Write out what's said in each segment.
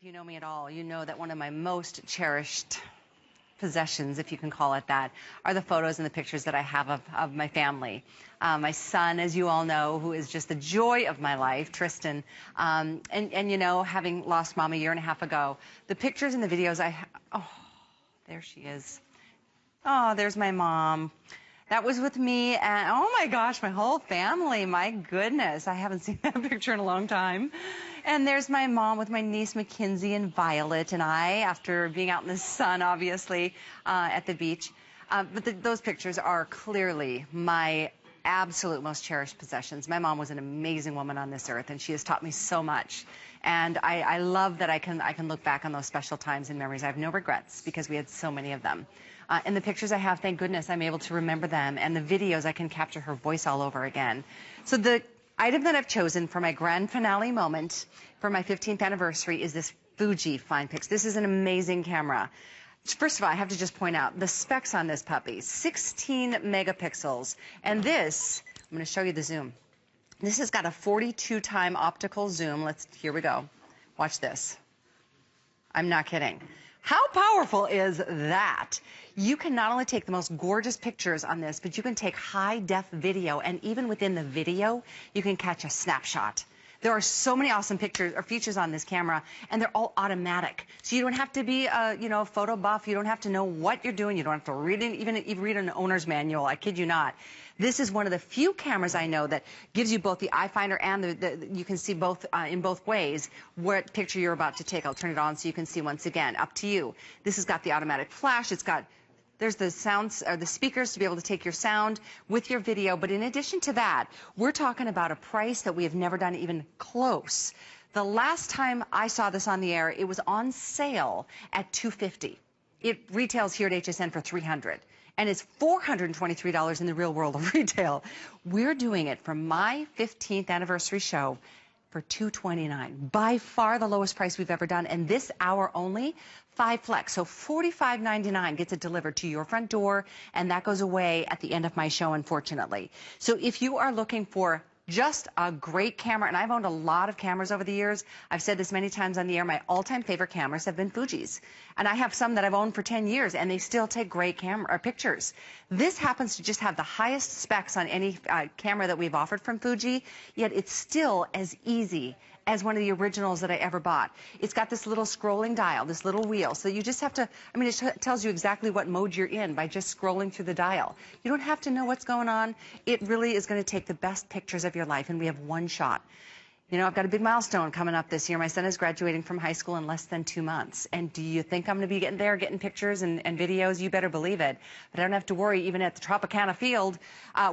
If you know me at all, you know that one of my most cherished possessions, if you can call it that, are the photos and the pictures that I have of my family. My son, as you all know, who is just the joy of my life, Tristan, and you know, having lost Mom a year and a half ago, the pictures and the videos oh, there she is. Oh, there's my mom. That was with me, and oh my gosh, my whole family, my goodness. I haven't seen that picture in a long time. And there's my mom with my niece Mackenzie and Violet and I, after being out in the sun, obviously, at the beach. But those pictures are clearly my absolute most cherished possessions. My mom was an amazing woman on this earth, and she has taught me so much. And I love that I can look back on those special times and memories. I have no regrets because we had so many of them. And the pictures I have, thank goodness, I'm able to remember them. And the videos, I can capture her voice all over again. So the item that I've chosen for my grand finale moment for my 15th anniversary is this Fuji Finepix. This is an amazing camera. First of all, I have to just point out the specs on this puppy, 16 megapixels. And this, I'm going to show you the zoom. This has got a 42-time optical zoom. Here we go. Watch this. I'm not kidding. How powerful is that? You can not only take the most gorgeous pictures on this, but you can take high-def video, and even within the video, you can catch a snapshot. There are so many awesome pictures or features on this camera, and they're all automatic. So you don't have to be a photo buff. You don't have to know what you're doing. You don't have to read it, even read an owner's manual. I kid you not. This is one of the few cameras I know that gives you both the eye finder and you can see both in both ways what picture you're about to take. I'll turn it on so you can see once again. Up to you. This has got the automatic flash. There's the sounds or the speakers to be able to take your sound with your video. But in addition to that, we're talking about a price that we have never done even close. The last time I saw this on the air, it was on sale at $250. It retails here at HSN for $300. And it's $423 in the real world of retail. We're doing it for my 15th anniversary show for $229. By far the lowest price we've ever done. And this hour only, 5 flex. So $45.99 gets it delivered to your front door. And that goes away at the end of my show, unfortunately. So if you are looking for just a great camera, and I've owned a lot of cameras over the years. I've said this many times on the air. My all-time favorite cameras have been Fuji's. And I have some that I've owned for 10 years, and they still take great pictures. This happens to just have the highest specs on any camera that we've offered from Fuji, yet it's still as easy as one of the originals that I ever bought. It's got this little scrolling dial, this little wheel. So you just have to, it tells you exactly what mode you're in by just scrolling through the dial. You don't have to know what's going on. It really is going to take the best pictures of your life, and we have one shot. You know, I've got a big milestone coming up this year. My son is graduating from high school in less than 2 months. And do you think I'm going to be getting pictures and videos? You better believe it. But I don't have to worry, even at the Tropicana Field,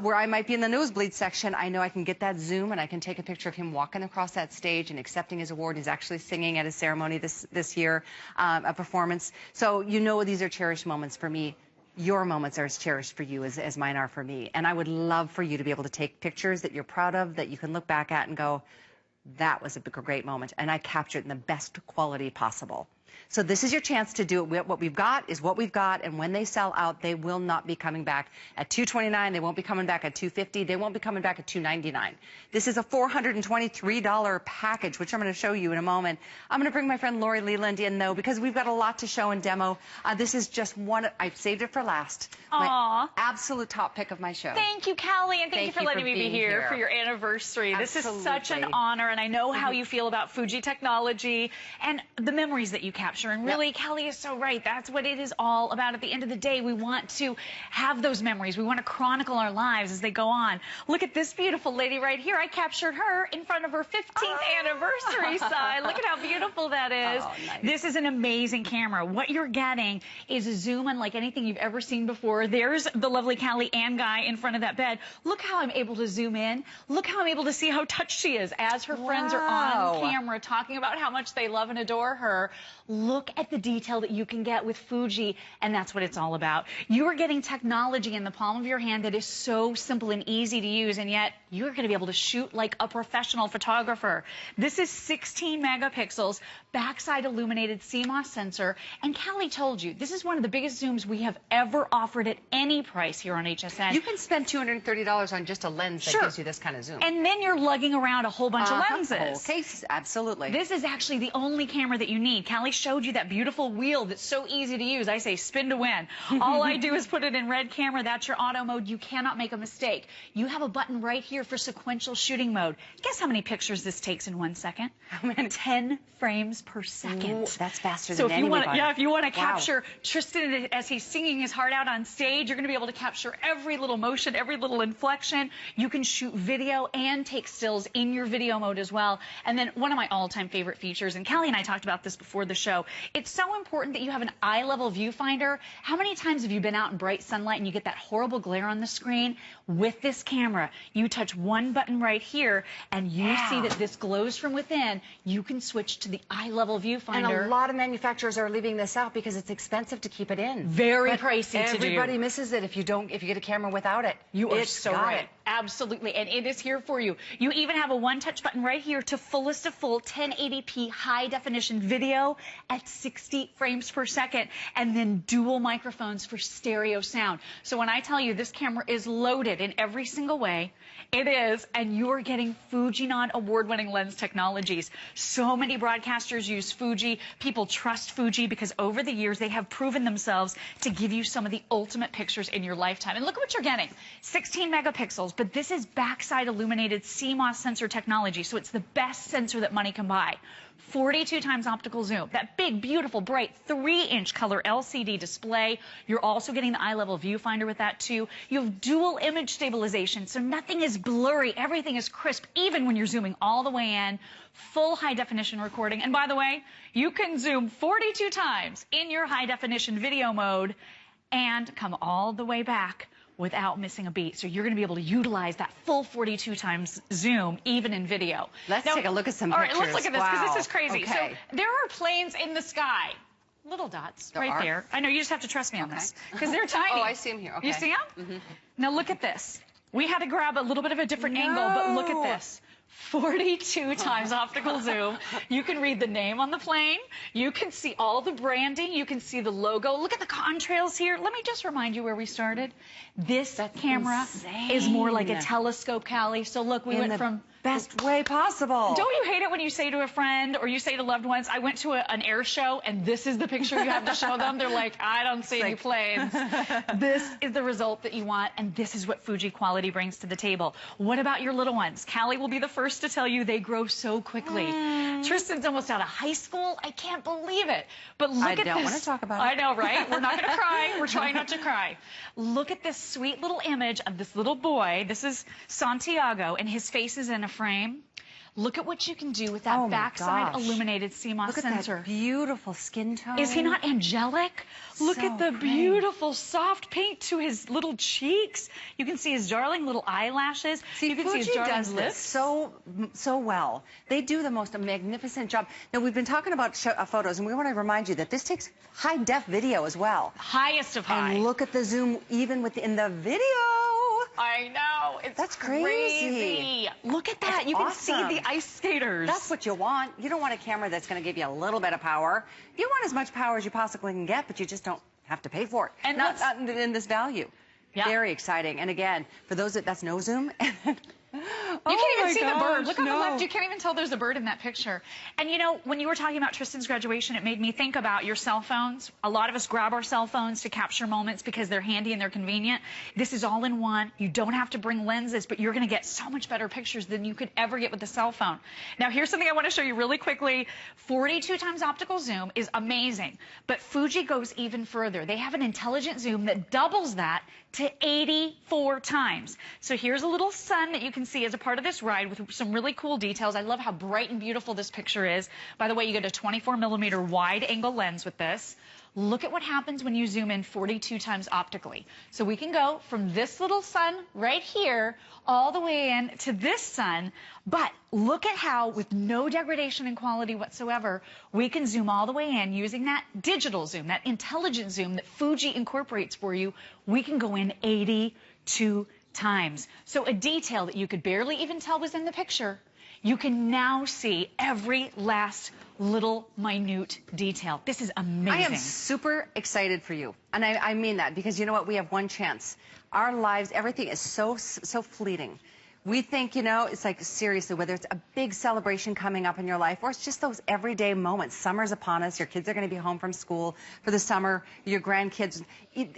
where I might be in the nosebleed section. I know I can get that zoom, and I can take a picture of him walking across that stage and accepting his award. He's actually singing at his ceremony this year, a performance. So you know these are cherished moments for me. Your moments are as cherished for you as mine are for me. And I would love for you to be able to take pictures that you're proud of, that you can look back at and go, that was a great moment, and I captured it in the best quality possible. So this is your chance to do it. What we've got is what we've got, and when they sell out, they will not be coming back at $229. They won't be coming back at $250. They won't be coming back at $299. This is a $423 package, which I'm going to show you in a moment. I'm going to bring my friend Lori Leland in, though, because we've got a lot to show and demo. This is just one. I've saved it for last. Aww. My absolute top pick of my show. Thank you, Callie, and thank you for letting me be here for your anniversary. Absolutely. This is such an honor, and I know how you feel about Fuji technology and the memories that you capture. And really, Callie is so right. That's what it is all about. At the end of the day, we want to have those memories. We want to chronicle our lives as they go on. Look at this beautiful lady right here. I captured her in front of her 15th anniversary sign. Look at how beautiful that is. Oh, nice. This is an amazing camera. What you're getting is a zoom unlike anything you've ever seen before. There's the lovely Callie and Guy in front of that bed. Look how I'm able to zoom in. Look how I'm able to see how touched she is as her friends are on camera talking about how much they love and adore her. Look at the detail that you can get with Fuji, and that's what it's all about. You are getting technology in the palm of your hand that is so simple and easy to use, and yet you're going to be able to shoot like a professional photographer. This is 16 megapixels, backside illuminated CMOS sensor, and Callie told you, this is one of the biggest zooms we have ever offered at any price here on HSN. You can spend $230 on just a lens that gives you this kind of zoom. And then you're lugging around a whole bunch of lenses. Okay, absolutely. This is actually the only camera that you need. Callie showed you that beautiful wheel that's so easy to use. I say spin to win. All I do is put it in red camera. That's your auto mode. You cannot make a mistake. You have a button right here for sequential shooting mode. Guess how many pictures this takes in 1 second? How many? 10 frames per second. Ooh, that's faster so than anybody. anybody. Yeah, if you want to capture Tristan as he's singing his heart out on stage, you're going to be able to capture every little motion, every little inflection. You can shoot video and take stills in your video mode as well. And then one of my all-time favorite features, and Callie and I talked about this before the show, it's so important that you have an eye-level viewfinder. How many times have you been out in bright sunlight and you get that horrible glare on the screen? With this camera, you touch one button right here and you see that this glows from within. You can switch to the eye-level viewfinder. And a lot of manufacturers are leaving this out because it's expensive to keep it in. Very pricey to do. Everybody misses it if you get a camera without it. You are so right. Absolutely, and it is here for you. You even have a one-touch button right here to fullest of full 1080p high-definition video at 60 frames per second, and then dual microphones for stereo sound. So when I tell you this camera is loaded in every single way, it is, and you're getting Fujinon award-winning lens technologies. So many broadcasters use Fuji. People trust Fuji because over the years they have proven themselves to give you some of the ultimate pictures in your lifetime. And look at what you're getting. 16 megapixels, but this is backside illuminated CMOS sensor technology, so it's the best sensor that money can buy. 42 times optical zoom, that big, beautiful, bright 3-inch color LCD display. You're also getting the eye-level viewfinder with that too. You have dual image stabilization, so nothing is blurry. Everything is crisp, even when you're zooming all the way in. Full high-definition recording. And by the way, you can zoom 42 times in your high-definition video mode and come all the way back without missing a beat. So you're going to be able to utilize that full 42 times zoom, even in video. Let's take a look at some pictures. pictures. All right, let's look at this, because this is crazy. Okay. So there are planes in the sky. Little dots there. I know, you just have to trust me on this, because they're tiny. Oh, I see them here. Okay. You see them? Now look at this. We had to grab a little bit of a different angle, but look at this. 42 times optical zoom. You can read the name on the plane. You can see all the branding. You can see the logo. Look at the contrails here. Let me just remind you where we started. This camera is more like a telescope, Callie. So look, we went from best way possible. Don't you hate it when you say to a friend or you say to loved ones, I went to an air show and this is the picture you have to show them? They're like, I don't see any planes. This is the result that you want, and this is what Fuji quality brings to the table. What about your little ones? Callie will be the first to tell you they grow so quickly. Tristan's almost out of high school. I can't believe it. But look at this. I don't want to talk about it. I know, right? We're not going to cry. We're trying not to cry. Look at this sweet little image of this little boy. This is Santiago, and his face is in a frame. Look at what you can do with that backside illuminated CMOS sensor. Look at that beautiful skin tone. Is he not angelic? Look at the beautiful soft paint to his little cheeks. You can see his darling little eyelashes. See, you can Fuji see his darling does lips. This so well. They do the most magnificent job. Now, we've been talking about photos, and we want to remind you that this takes high-def video as well. Highest of high. And look at the zoom even within the video. I know. That's crazy. Look at that. That's you can awesome. see the ice skaters. That's what you want. You don't want a camera that's going to give you a little bit of power. You want as much power as you possibly can get, but you just don't have to pay for it. And not in this value. Yeah. Very exciting. And again, for those that's no zoom. You can't even see the bird. Look on the left. You can't even tell there's a bird in that picture. And you know, when you were talking about Tristan's graduation, it made me think about your cell phones. A lot of us grab our cell phones to capture moments because they're handy and they're convenient. This is all in one. You don't have to bring lenses, but you're going to get so much better pictures than you could ever get with a cell phone. Now, here's something I want to show you really quickly. 42 times optical zoom is amazing, but Fuji goes even further. They have an intelligent zoom that doubles that to 84 times. So here's a little sun that you can can see as a part of this ride with some really cool details. I love how bright and beautiful this picture is. By the way, you get a 24mm wide angle lens with this. Look at what happens when you zoom in 42 times optically. So we can go from this little sun right here all the way in to this sun, but look at how, with no degradation in quality whatsoever, we can zoom all the way in using that digital zoom, that intelligent zoom that Fuji incorporates for you. We can go in 82 times. So a detail that you could barely even tell was in the picture, you can now see every last little minute detail. This is amazing. I am super excited for you. And I mean that, because you know what? We have one chance. Our lives, everything is so fleeting. We think, you know, it's like, seriously, whether it's a big celebration coming up in your life or it's just those everyday moments. Summer's upon us. Your kids are going to be home from school for the summer. Your grandkids,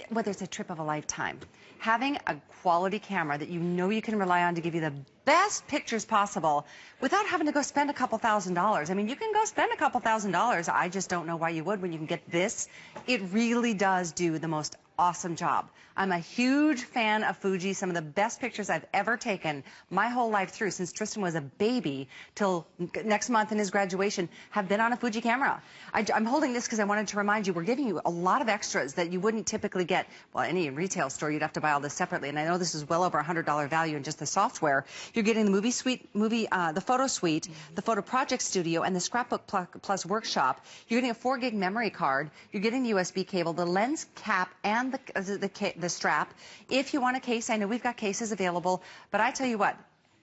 whether it's a trip of a lifetime. Having a quality camera that you know you can rely on to give you the best pictures possible without having to go spend a couple $1,000s. I mean, you can go spend a couple $1,000s. I just don't know why you would when you can get this. It really does do the most awesome job. I'm a huge fan of Fuji. Some of the best pictures I've ever taken my whole life through, since Tristan was a baby till next month in his graduation, have been on a Fuji camera. I'm holding this because I wanted to remind you, we're giving you a lot of extras that you wouldn't typically get. Well, any retail store, you'd have to buy all this separately. And I know this is well over $100 value in just the software. You're getting the movie suite, the photo suite, the photo project studio, and the scrapbook plus workshop. You're getting a 4 gig memory card. You're getting the USB cable, the lens cap, and the strap. If you want a case, I know we've got cases available, but I tell you what,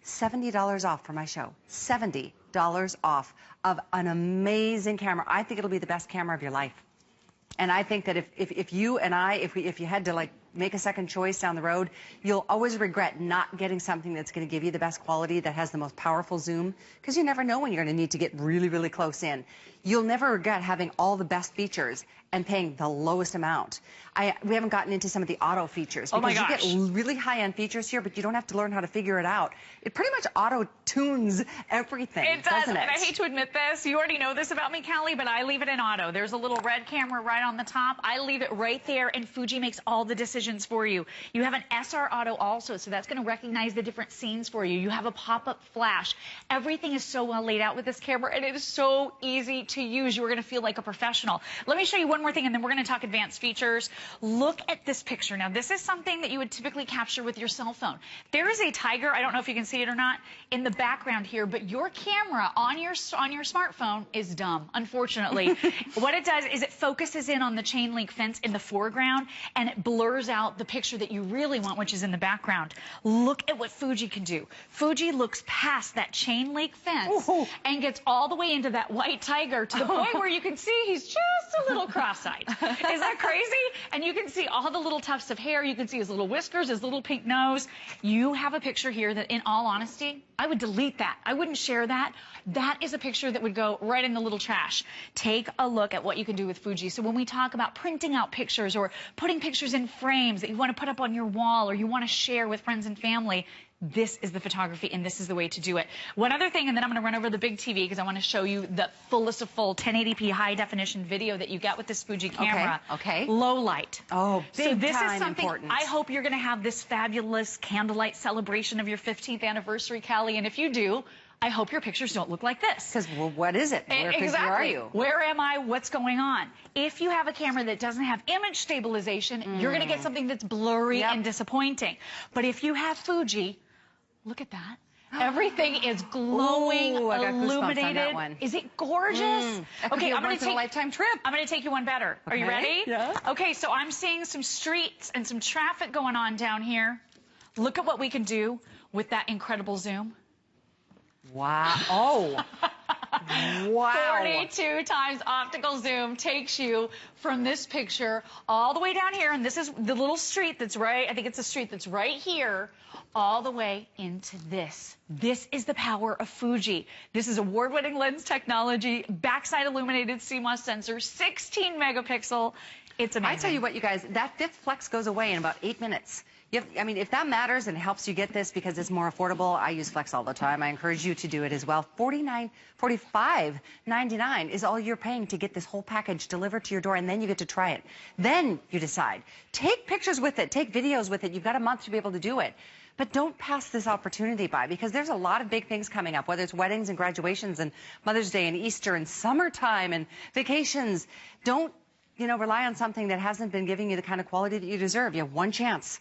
$70 off for my show. $70 off of an amazing camera. I think it'll be the best camera of your life. And I think that if you and I, if you had to like make a second choice down the road, you'll always regret not getting something that's going to give you the best quality, that has the most powerful zoom, because you never know when you're going to need to get really, really close in. You'll never regret having all the best features and paying the lowest amount. We haven't gotten into some of the auto features, because you get really high-end features here, but you don't have to learn how to figure it out. It pretty much auto-tunes everything, it does, doesn't it? And I hate to admit this, you already know this about me, Callie, but I leave it in auto. There's a little red camera right on the top. I leave it right there, and Fuji makes all the decisions for you. You have an SR auto also, so that's going to recognize the different scenes for you. You have a pop-up flash. Everything is so well laid out with this camera, and it is so easy to use. You're going to feel like a professional. Let me show you one more thing, and then we're going to talk advanced features. Look at this picture. Now, this is something that you would typically capture with your cell phone. There is a tiger, I don't know if you can see it or not, in the background here, but your camera on your smartphone is dumb, unfortunately. What it does is it focuses in on the chain link fence in the foreground, and it blurs out the picture that you really want, which is in the background. Look at what Fuji can do. Fuji looks past that chain link fence and gets all the way into that white tiger to the point where you can see he's just a little cross-eyed. Is that crazy? And you can see all the little tufts of hair. You can see his little whiskers, his little pink nose. You have a picture here that, in all honesty, I would delete that. I wouldn't share that. That is a picture that would go right in the little trash. Take a look at what you can do with Fuji. So when we talk about printing out pictures or putting pictures in frames that you want to put up on your wall or you want to share with friends and family, this is the photography, and this is the way to do it. One other thing, and then I'm going to run over the big TV because I want to show you the fullest of full 1080p high-definition video that you get with this Fuji camera. Okay. Low light. Oh, big So this time is something important. I hope you're going to have this fabulous candlelight celebration of your 15th anniversary, Callie, and if you do, I hope your pictures don't look like this. Because, well, what is it? Exactly. Where are you? Where am I? What's going on? If you have a camera that doesn't have image stabilization, you're going to get something that's blurry and disappointing. But if you have Fuji, look at that. Everything is glowing, Ooh, I got goosebumps illuminated. on that one. Is it gorgeous? Okay, I'm going to take a lifetime trip. I'm going to take you one better. Are you ready? Yeah. Okay, so I'm seeing some streets and some traffic going on down here. Look at what we can do with that incredible zoom. Wow. Oh. Wow. 42 times optical zoom takes you from this picture all the way down here, and this is the little street that's right, I think it's a street that's right here, all the way into this. This is the power of Fuji. This is award-winning lens technology, backside illuminated CMOS sensor, 16 megapixel. It's amazing. I tell you what, you guys, that fifth flex goes away in about 8 minutes. I mean, if that matters and helps you get this because it's more affordable, I use Flex all the time. I encourage you to do it as well. $45.99 is all you're paying to get this whole package delivered to your door, and then you get to try it. Then you decide. Take pictures with it. Take videos with it. You've got a month to be able to do it. But don't pass this opportunity by, because there's a lot of big things coming up, whether it's weddings and graduations and Mother's Day and Easter and summertime and vacations. Don't, rely on something that hasn't been giving you the kind of quality that you deserve. You have one chance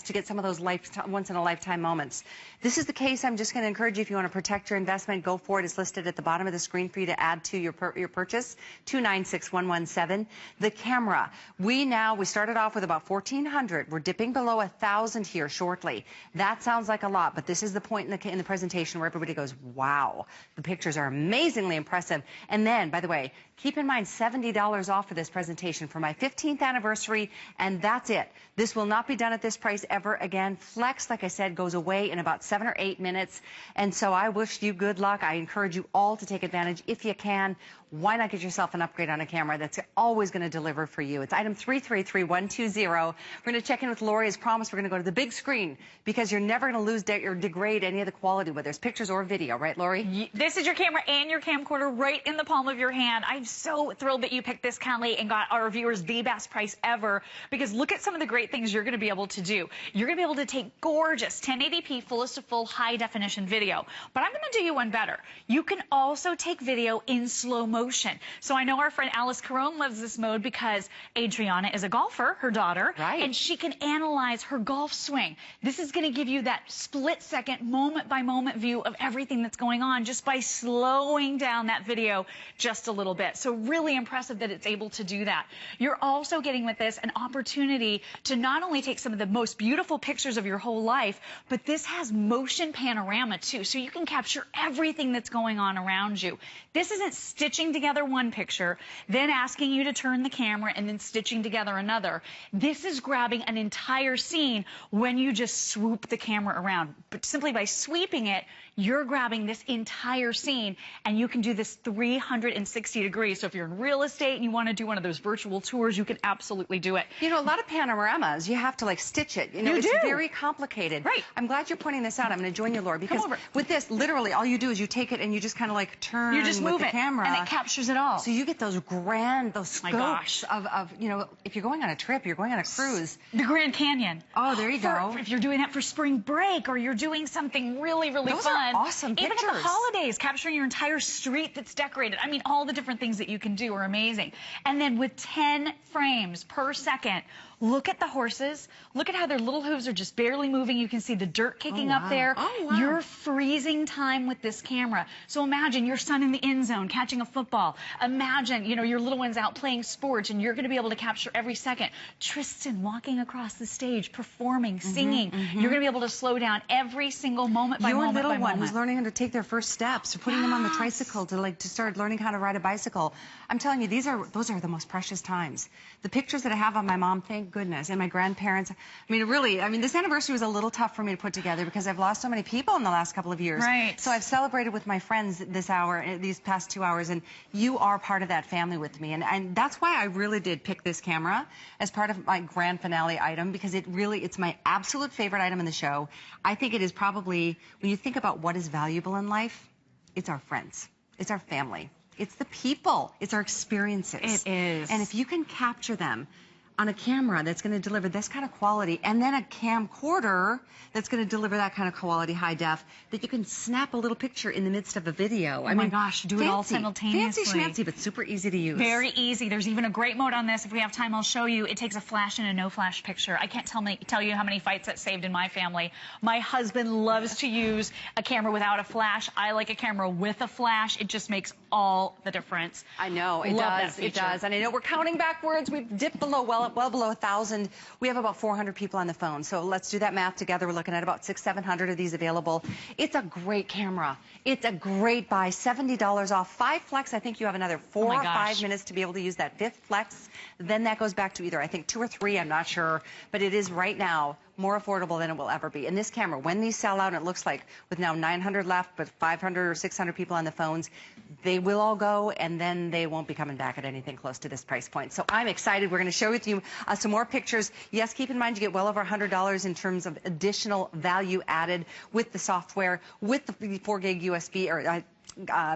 to get some of those once-in-a-lifetime moments. This is the case. I'm just going to encourage you, if you want to protect your investment, go for it. It's listed at the bottom of the screen for you to add to your purchase, 296117. The camera, we started off with about 1,400. We're dipping below 1,000 here shortly. That sounds like a lot, but this is the point in the presentation where everybody goes, wow, the pictures are amazingly impressive. And then, by the way, keep in mind, $70 off for this presentation for my 15th anniversary, and that's it. This will not be done at this price ever again. Flex, like I said, goes away in about 7 or 8 minutes, and so I wish you good luck. I encourage you all to take advantage if you can. Why not get yourself an upgrade on a camera that's always going to deliver for you? It's item 333120. We're going to check in with Lori. As promised, we're going to go to the big screen, because you're never going to lose or degrade any of the quality, whether it's pictures or video, right, Lori? This is your camera and your camcorder right in the palm of your hand. I'm so thrilled that you picked this, Kelly, and got our viewers the best price ever, because look at some of the great things you're going to be able to do. You're going to be able to take gorgeous 1080p fullest of full high definition video, but I'm going to do you one better. You can also take video in slow motion. So I know our friend Alice Carone loves this mode, because Adriana is a golfer, her daughter, and she can analyze her golf swing. This is going to give you that split-second, moment-by-moment view of everything that's going on just by slowing down that video just a little bit. So really impressive that it's able to do that. You're also getting with this an opportunity to not only take some of the most beautiful pictures of your whole life, but this has motion panorama too, so you can capture everything that's going on around you. This isn't stitching together one picture, then asking you to turn the camera and then stitching together another. This is grabbing an entire scene when you just swoop the camera around. But simply by sweeping it, you're grabbing this entire scene, and you can do this 360 degrees. So if you're in real estate and you want to do one of those virtual tours, you can absolutely do it. A lot of panoramas, you have to stitch it. It's very complicated. Right. I'm glad you're pointing this out. I'm going to join you, Laura, because with this, literally, all you do is you take it and you just kind of turn with the camera. And it captures it all. So you get those scopes of, if you're going on a trip, you're going on a cruise. The Grand Canyon. Oh, there you go. If you're doing that for spring break, or you're doing something really, really fun. Awesome pictures. Even at the holidays, capturing your entire street that's decorated. I mean, all the different things that you can do are amazing. And then with 10 frames per second, look at the horses. Look at how their little hooves are just barely moving. You can see the dirt kicking up there. Oh, wow. You're freezing time with this camera. So imagine your son in the end zone catching a football. Imagine, your little one's out playing sports, and you're going to be able to capture every second. Tristan walking across the stage, performing, singing. You're going to be able to slow down every single moment by moment by moment. Your little one who's learning how to take their first steps, or putting them on the tricycle to start learning how to ride a bicycle. I'm telling you, those are the most precious times. The pictures that I have of my mom, thank goodness, and my grandparents. This anniversary was a little tough for me to put together, because I've lost so many people in the last couple of years. Right. So I've celebrated with my friends these past 2 hours, and you are part of that family with me. And that's why I really did pick this camera as part of my grand finale item, because it's my absolute favorite item in the show. I think it is probably, when you think about what is valuable in life, it's our friends. It's our family. It's the people. It's our experiences. It is. And if you can capture them on a camera that's going to deliver this kind of quality, and then a camcorder that's going to deliver that kind of quality, high def, that you can snap a little picture in the midst of a video. Oh my gosh, do it all simultaneously. Fancy schmancy, but super easy to use. Very easy. There's even a great mode on this. If we have time, I'll show you. It takes a flash and a no flash picture. I can't tell you how many fights that saved in my family. My husband loves to use a camera without a flash. I like a camera with a flash. It just makes all the difference. I know, it does. It does. And I know we're counting backwards. We've dipped well below 1,000. We have about 400 people on the phone. So let's do that math together. We're looking at about 600-700 of these available. It's a great camera. It's a great buy. $70 off. 5 flex. I think you have another 4 or 5 minutes to be able to use that 5th flex. Then that goes back to either, I think, 2 or 3. I'm not sure. But it is right now more affordable than it will ever be. And this camera, when these sell out, it looks like with now 900 left, but 500 or 600 people on the phones, they will all go, and then they won't be coming back at anything close to this price point. So I'm excited. We're going to share with you some more pictures. Yes, keep in mind you get well over $100 in terms of additional value added with the software, with the 4 gig USB or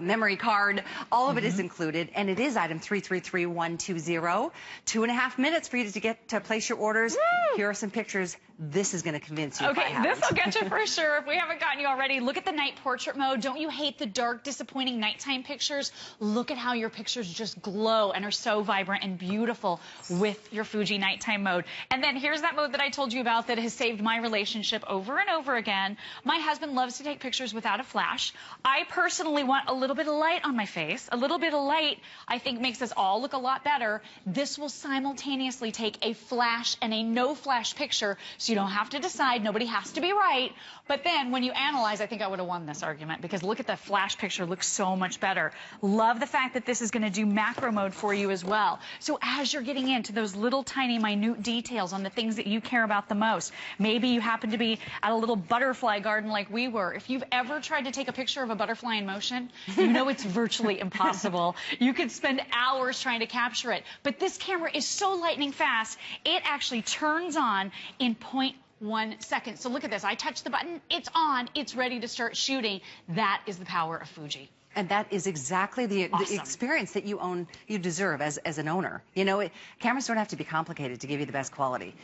memory card. All of it is included, and it is item 333120. 2.5 minutes for you to get to place your orders. Here are some pictures this is going to convince you. Okay, this will get you for sure. If we haven't gotten you already, look at the night portrait mode. Don't you hate the dark, disappointing nighttime pictures? Look at how your pictures just glow and are so vibrant and beautiful with your Fuji nighttime mode. And then here's that mode that I told you about that has saved my relationship over and over again. My husband loves to take pictures without a flash. I personally want a little bit of light on my face. A little bit of light, I think, makes us all look a lot better. This will simultaneously take a flash and a no flash picture, so you don't have to decide. Nobody has to be right. But then when you analyze, I think I would have won this argument, because look at the flash picture, looks so much better. Love the fact that this is going to do macro mode for you as well. So as you're getting into those little tiny minute details on the things that you care about the most, maybe you happen to be at a little butterfly garden like we were. If you've ever tried to take a picture of a butterfly in motion, you know it's virtually impossible. You could spend hours trying to capture it. But this camera is so lightning fast, it actually turns on in 0.1 second. So look at this. I touch the button, it's on, it's ready to start shooting. That is the power of Fuji. And that is exactly the experience that you deserve as an owner. You know, cameras don't have to be complicated to give you the best quality.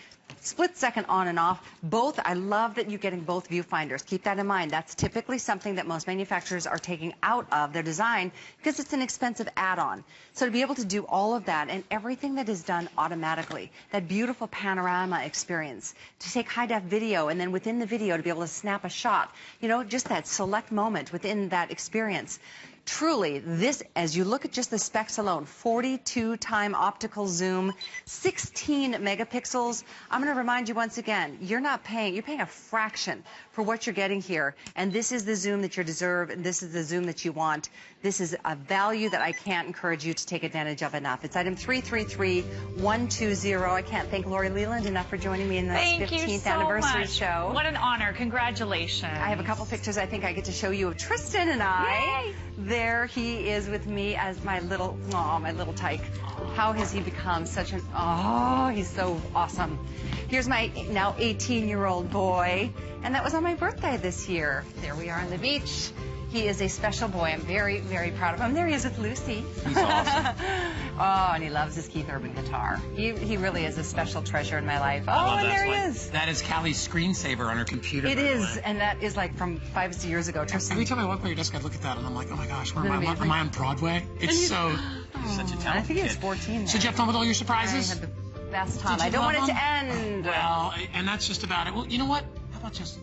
Split second on and off, both. I love that you're getting both viewfinders. Keep that in mind. That's typically something that most manufacturers are taking out of their design because it's an expensive add-on. So to be able to do all of that and everything that is done automatically, that beautiful panorama experience, to take high-def video and then within the video to be able to snap a shot, you know, just that select moment within that experience. Truly, this, as you look at just the specs alone, 42-time optical zoom, 16 megapixels. I'm going to remind you once again, you're paying a fraction for what you're getting here. And this is the zoom that you deserve, and this is the zoom that you want. This is a value that I can't encourage you to take advantage of enough. It's item 333120. I can't thank Lori Leland enough for joining me in this 15th anniversary show. What an honor. Congratulations. I have a couple pictures I think I get to show you of Tristan and I. Yay. There he is with me as my little tyke. How has he become such an, he's so awesome. Here's my now 18-year-old boy, and that was on my birthday this year. There we are on the beach. He is a special boy. I'm very, very proud of him. There he is with Lucy. He's awesome. And he loves his Keith Urban guitar. He really is a special treasure in my life. And there he is. That is Callie's screensaver on her computer. It is, and that is like from 5 years ago. Every time I walk by your desk, I look at that, and I'm like, oh my gosh, where am I? Am I on Broadway? It's so... Such a talented I think he was kid. 14 then. So did you have fun with all your surprises? I had the best time. I don't want it to end. Well, and that's just about it. Well, you know what? How about just